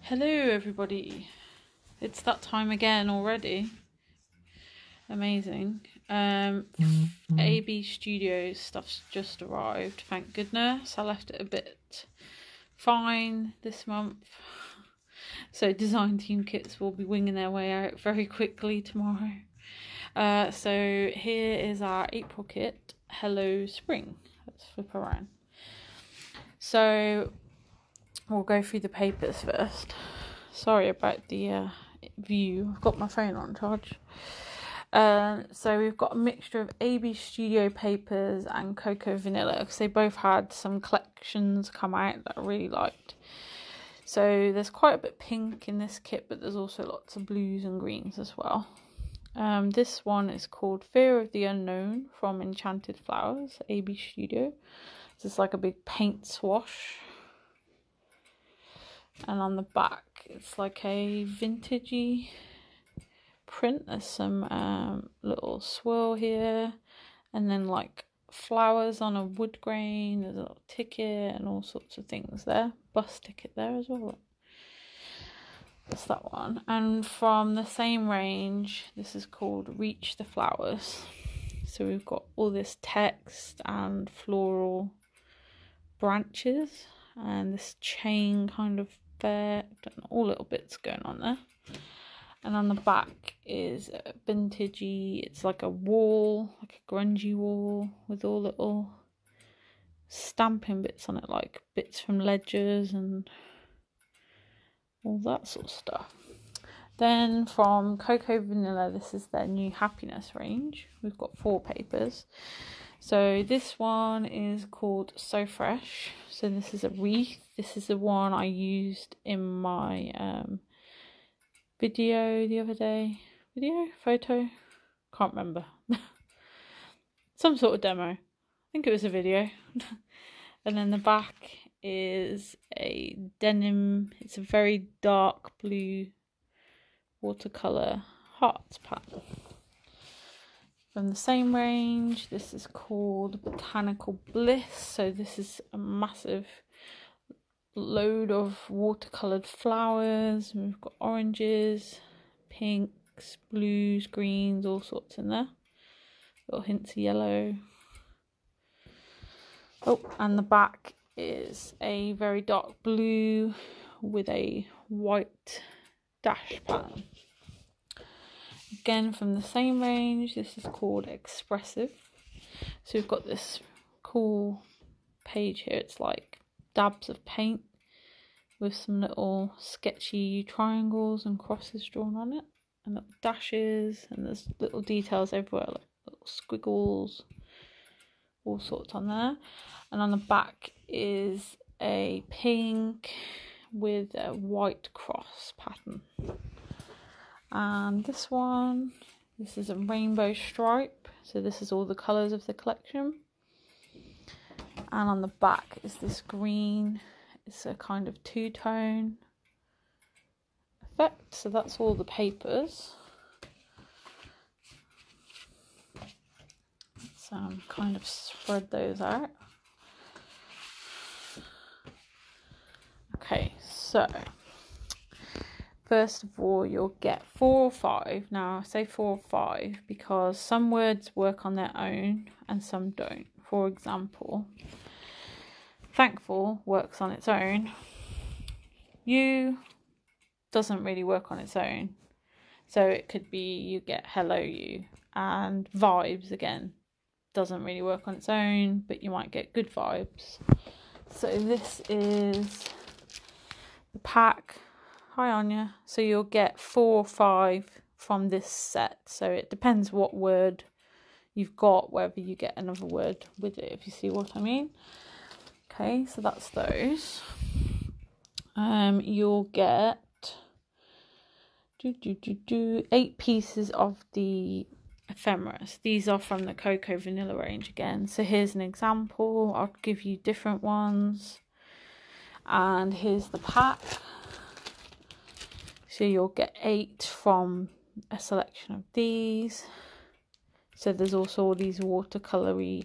Hello everybody, it's that time again already. Amazing. AB Studios stuff's just arrived, thank goodness. I left it a bit fine this month, so design team kits will be winging their way out very quickly tomorrow. So here is our April kit, Hello Spring. Let's flip around. So we'll go through the papers first. Sorry about the view. I've got my phone on charge. So we've got a mixture of AB Studio papers and Cocoa Vanilla, because they both had some collections come out that I really liked. So there's quite a bit of pink in this kit, but there's also lots of blues and greens as well. This one is called Fear of the Unknown from Enchanted Flowers, AB Studio. This is like a big paint swash. And on the back, it's like a vintagey print. There's some little swirl here, and then like flowers on a wood grain. There's a little ticket and all sorts of things there. Bus ticket there as well. That's that one. And from the same range, this is called Reach the Flowers. So we've got all this text and floral branches and this chain kind of effect and all little bits going on there. And on the back is a vintagey, it's like a wall, like a grungy wall with all little stamping bits on it, like bits from ledgers and all that sort of stuff. Then from Cocoa Vanilla, this is their new Happiness range. We've got 4 papers. So this one is called So Fresh. So this is a wreath. This is the one I used in my video the other day. Photo? Can't remember. Some sort of demo. I think it was a video. And then the back is a denim. It's a very dark blue watercolour hearts pattern. From the same range, this is called Botanical Bliss. So this is a massive load of watercoloured flowers. We've got oranges, pinks, blues, greens, all sorts in there. Little hints of yellow. Oh, and the back is a very dark blue with a white dash pattern. Again, from the same range, this is called Expressive. So we've got this cool page here. It's like dabs of paint with some little sketchy triangles and crosses drawn on it, and little dashes, and there's little details everywhere, like little squiggles, all sorts on there. And on the back is a pink with a white cross pattern. And this one, this is a rainbow stripe, so this is all the colours of the collection. And on the back is this green. It's a kind of two-tone effect, so that's all the papers. So kind of spread those out. Okay, so first of all, you'll get 4 or 5. Now, I say 4 or 5 because some words work on their own and some don't. For example, thankful works on its own. You doesn't really work on its own. So it could be you get hello you. And vibes, again, doesn't really work on its own, but you might get good vibes. So this is the pack. Hi Anya. So you'll get 4 or 5 from this set. So it depends what word you've got, whether you get another word with it, if you see what I mean. Okay, so that's those. You'll get 8 pieces of the ephemeris. These are from the Cocoa Vanilla range again. So here's an example. I'll give you different ones. And here's the pack. So you'll get 8 from a selection of these. So there's also all these watercolory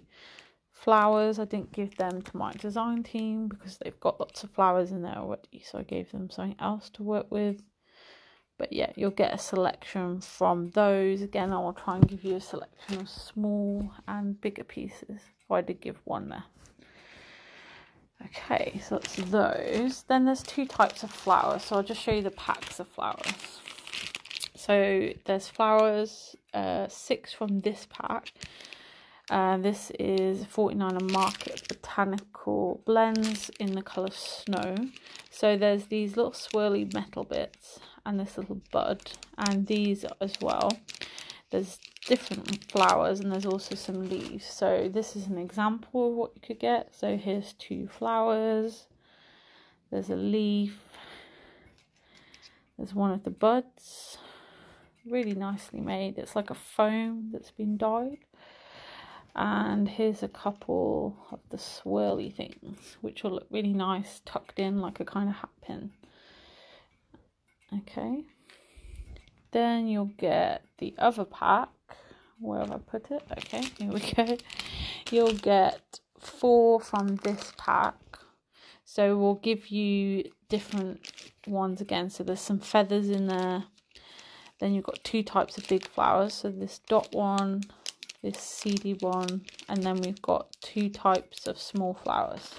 flowers. I didn't give them to my design team because they've got lots of flowers in there already, so I gave them something else to work with. But yeah, you'll get a selection from those. Again, I will try and give you a selection of small and bigger pieces. Oh, I did give one there. Okay, so that's those. Then there's two types of flowers, so I'll just show you the packs of flowers. So there's flowers, 6 from this pack. This is 49 Market Botanical Blends in the colour Snow. So there's these little swirly metal bits and this little bud, and these as well. There's different flowers and there's also some leaves. So this is an example of what you could get. So here's 2 flowers, there's a leaf, there's one of the buds, really nicely made. It's like a foam that's been dyed. And here's a couple of the swirly things, which will look really nice tucked in like a kind of hat pin. Okay, then you'll get the other pack. Where have I put it? Okay, here we go. You'll get 4 from this pack. So we'll give you different ones again. So there's some feathers in there. Then you've got 2 types of big flowers. So this dot one, this seedy one, and then we've got 2 types of small flowers.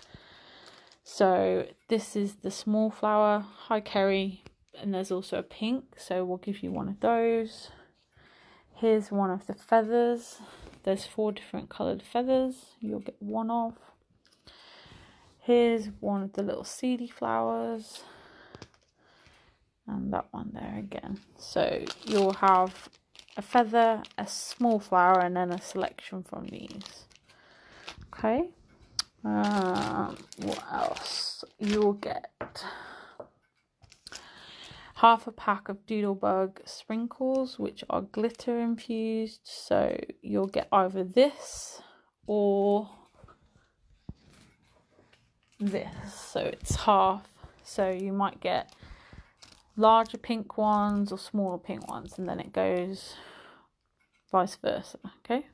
So this is the small flower, Hi Kerry, and there's also a pink, so we'll give you one of those. Here's one of the feathers. There's 4 different coloured feathers, you'll get one of. Here's one of the little seedy flowers, and that one there again. So you'll have a feather, a small flower, and then a selection from these. Okay, what else? You'll get half a pack of Doodlebug sprinkles, which are glitter infused. So you'll get either this or this. So it's half. So you might get larger pink ones or smaller pink ones, and then it goes vice versa. Okay,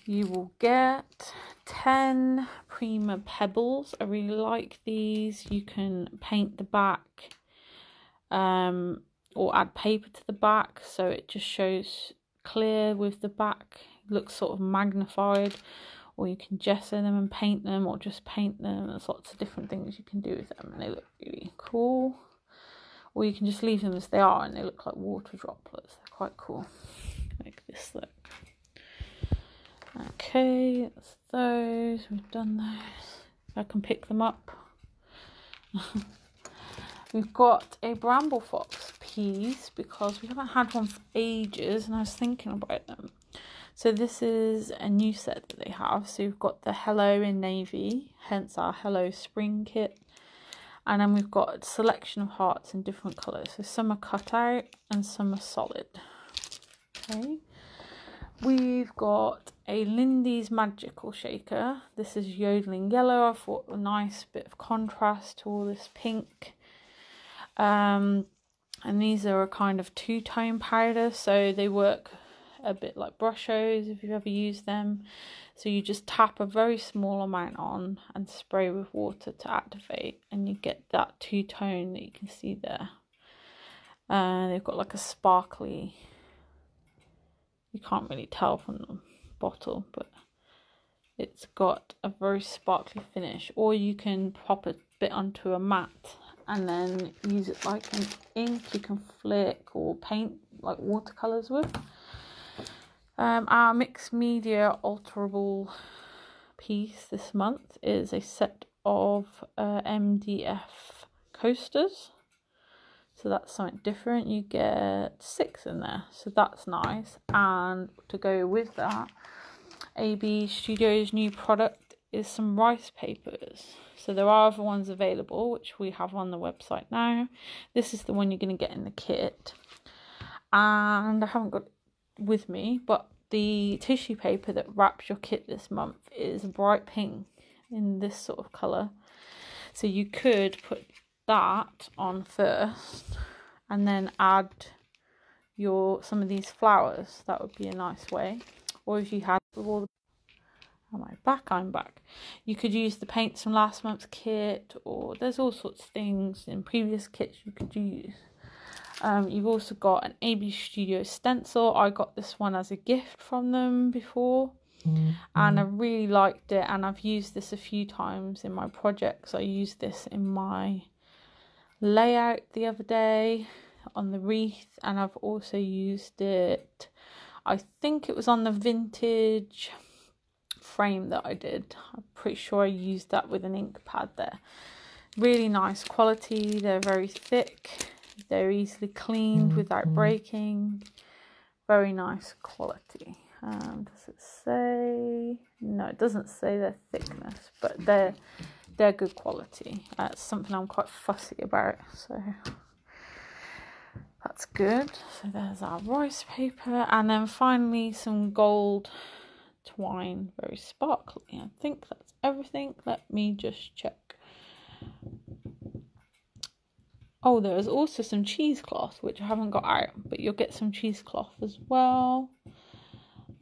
you will get 10 Prima Pebbles. I really like these. You can paint the back or add paper to the back, so it just shows clear with the back. It looks sort of magnified, or you can gesso them and paint them, or just paint them. There's lots of different things you can do with them, and they look really cool. Or you can just leave them as they are and they look like water droplets. They're quite cool. Make this look. Okay, that's those. We've done those. I can pick them up. We've got a Bramble Fox piece because we haven't had one for ages, and I was thinking about them. So this is a new set that they have. So you've got the Hello in navy, hence our Hello Spring kit. And then we've got a selection of hearts in different colours. So some are cut out and some are solid. Okay. We've got a Lindy's Magical Shaker. This is yodeling yellow. I thought a nice bit of contrast to all this pink. And these are a kind of 2-tone powder. So they work a bit like brushos if you've ever used them. So you just tap a very small amount on and spray with water to activate, and you get that 2-tone that you can see there. They've got like a sparkly, you can't really tell from the bottle, but it's got a very sparkly finish. Or you can pop a bit onto a mat and then use it like an ink you can flick or paint like watercolours with. Our mixed media alterable piece this month is a set of MDF coasters. So that's something different. You get 6 in there, so that's nice. And to go with that, AB Studios' new product is some rice papers. So there are other ones available, which we have on the website now. This is the one you're going to get in the kit. And I haven't got with me, but the tissue paper that wraps your kit this month is bright pink in this sort of colour. So you could put that on first and then add some of these flowers. That would be a nice way. Or if you had with all the Am I back? I'm back. You could use the paints from last month's kit, or there's all sorts of things in previous kits you could use. You've also got an AB Studio stencil. I got this one as a gift from them before, and I really liked it, and I've used this a few times in my projects. I used this in my layout the other day on the wreath, and I've also used it, I think it was on the vintage frame that I did. I'm pretty sure I used that with an ink pad there. Really nice quality. They're very thick, they're easily cleaned without breaking. Very nice quality. Does it say? No, it doesn't say their thickness, but they're good quality. That's something I'm quite fussy about, so that's good. So there's our rice paper, and then finally some gold twine, very sparkly. I think that's everything. Let me just check. Oh, there's also some cheesecloth, which I haven't got out, but you'll get some cheesecloth as well.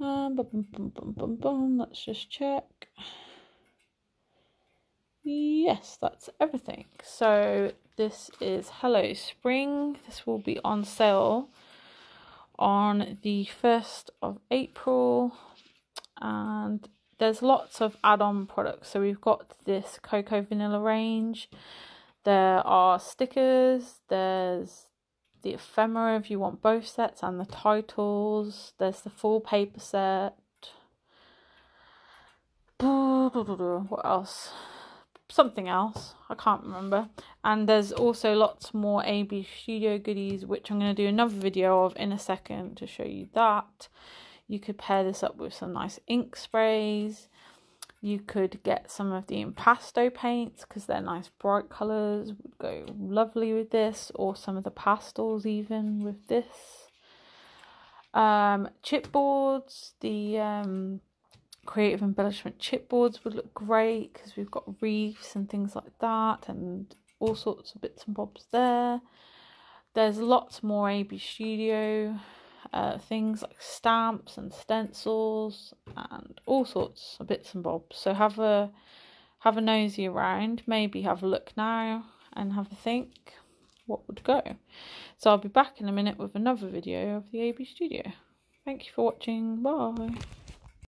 Let's just check. Yes, that's everything. So this is Hello Spring. This will be on sale on the 1st of April. And there's lots of add-on products. So we've got this Cocoa Vanilla range. There are stickers. There's the ephemera if you want both sets, and the titles. There's the full paper set. What else? Something else, I can't remember. And there's also lots more AB Studio goodies, which I'm going to do another video of in a second to show you that. You could pair this up with some nice ink sprays. You could get some of the impasto paints, because they're nice bright colours, would go lovely with this, or some of the pastels even with this. Chipboards, the creative embellishment chipboards would look great, because we've got wreaths and things like that, and all sorts of bits and bobs there. There's lots more AB Studio things like stamps and stencils and all sorts of bits and bobs. So have a nosy around, maybe have a look now and have a think what would go. So I'll be back in a minute with another video of the AB Studio. Thank you for watching. Bye.